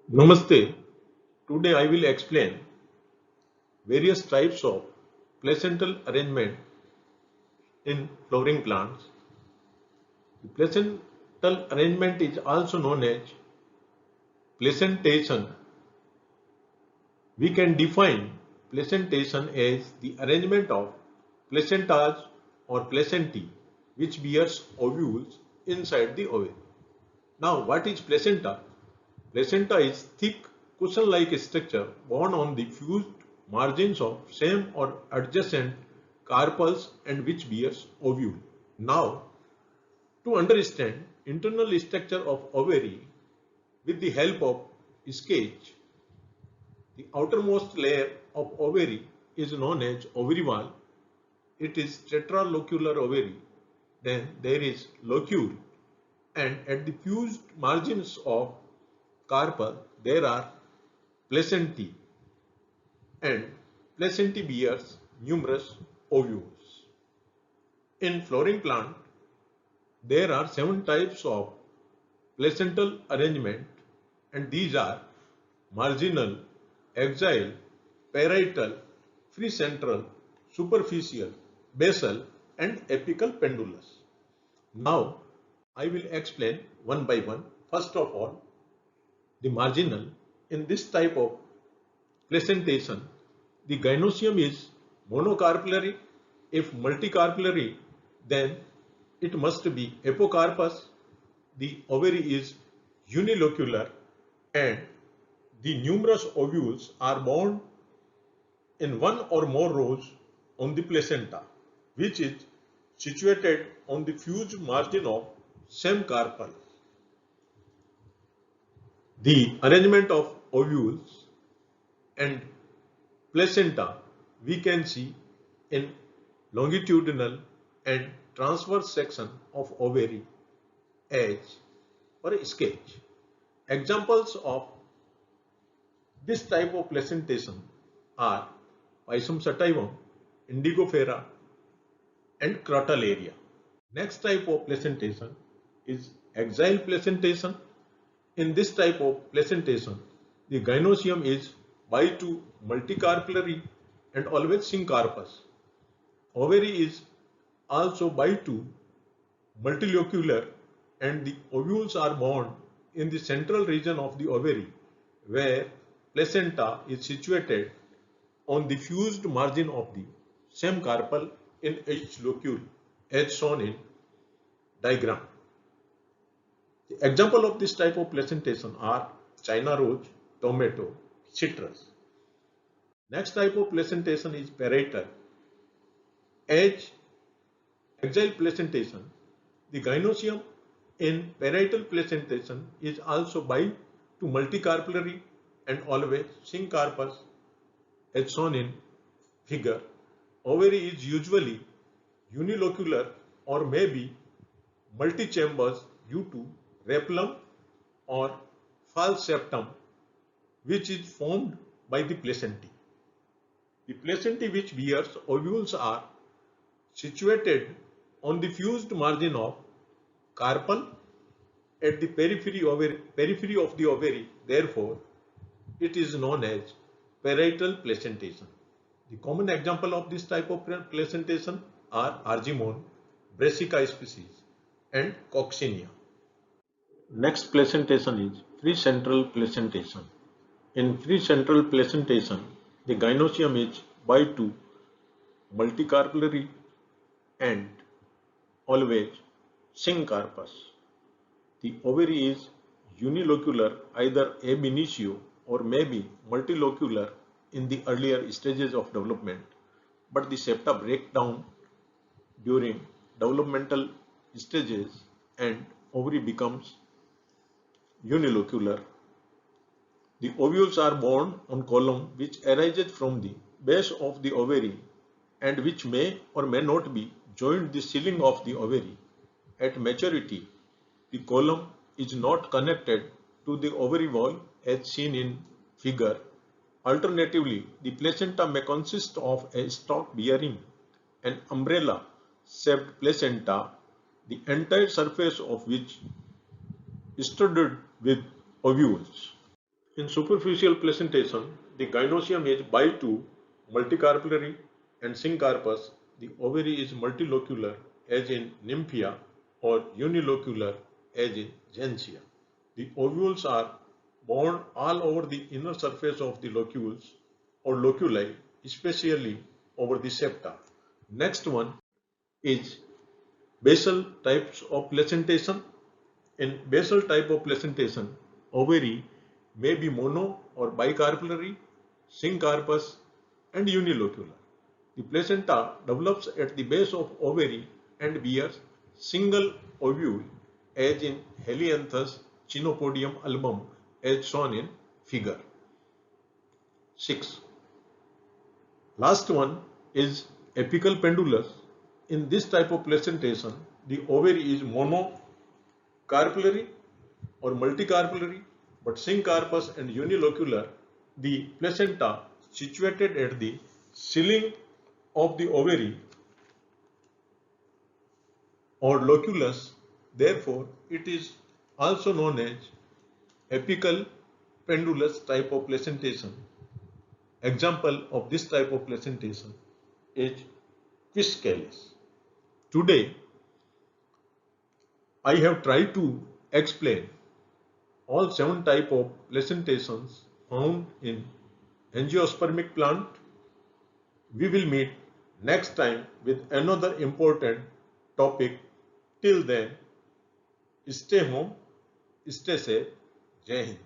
Namaste. Today I will explain various types of placental arrangement in flowering plants. The placental arrangement is also known as placentation. We can define placentation as the arrangement of placentas or placentae which bears ovules inside the ovary. Now what is placenta? Placenta is thick cushion-like structure borne on the fused margins of same or adjacent carpels and which bears ovule. Now, to understand internal structure of ovary with the help of sketch, the outermost layer of ovary is known as ovary wall. It is tetralocular ovary. Then there is locule, and at the fused margins of carpel there are placentae, and placentae bears numerous ovules. In flowering plant, there are 7 types of placental arrangement, and these are marginal, axial, parietal, free central, superficial, basal, and apical pendulous. Now, I will explain one by one. First of all, the marginal. In this type of placentation, the gynoecium is monocarpellary. If multicarpellary, then it must be apocarpus. The ovary is unilocular and the numerous ovules are borne in one or more rows on the placenta, which is situated on the fused margin of same carpel. The arrangement of ovules and placenta we can see in longitudinal and transverse section of ovary as per sketch. Examples of this type of placentation are Pisum sativum, Indigofera, and Crotalaria. Next type of placentation is axial placentation. In this type of placentation, the gynoecium is by2 multicarpellary and always syncarpous. Ovary is also by2 multilocular and the ovules are borne in the central region of the ovary where placenta is situated on the fused margin of the same carpel in each locule as shown in diagram. The example of this type of placentation are China rose, tomato, citrus. Next type of placentation is parietal. As axial placentation, the gynoecium in parietal placentation is also by to multicarpellary and always syncarpous as shown in figure. Ovary is usually unilocular or maybe multi-chambers due to raflum or false septum which is formed by the placentae. The placentae which bears ovules are situated on the fused margin of carpel at the periphery of the ovary. Therefore, it is known as parietal placentation. The common example of this type of placentation are Argemone, Brassica species, and Coccinia. Next placentation is free central placentation. In free central placentation, the gynoecium is by2 multicarpellary and always syncarpous. The ovary is unilocular either ab initio or maybe multilocular in the earlier stages of development, but the septa break down during developmental stages and ovary becomes unilocular. The ovules are borne on column which arises from the base of the ovary and which may or may not be joined the ceiling of the ovary. At maturity, the column is not connected to the ovary wall as seen in figure. Alternatively, the placenta may consist of a stalk bearing an umbrella shaped placenta, the entire surface of which is studded with ovules. In superficial placentation, the gynoecium is bi-2 multicarpellary and syncarpous. The ovary is multilocular as in nymphia or unilocular as in gentian. The ovules are borne all over the inner surface of the locules or loculi, especially over the septa. Next one is basal types of placentation. In basal type of placentation, ovary may be mono or bicarpellary, syncarpous and unilocular. The placenta develops at the base of ovary and bears single ovule as in Helianthus chenopodium album as shown in figure 6. Last one is apical pendulous. In this type of placentation, the ovary is monocarpellary or multicarpellary, but syncarpous and unilocular. The placenta situated at the ceiling of the ovary or loculus, therefore it is also known as apical pendulous type of placentation. Example of this type of placentation is Quiscales. Today I have tried to explain all 7 types of placentations found in angiospermic plant. We will meet next time with another important topic. Till then, stay home, stay safe. Jai Hind.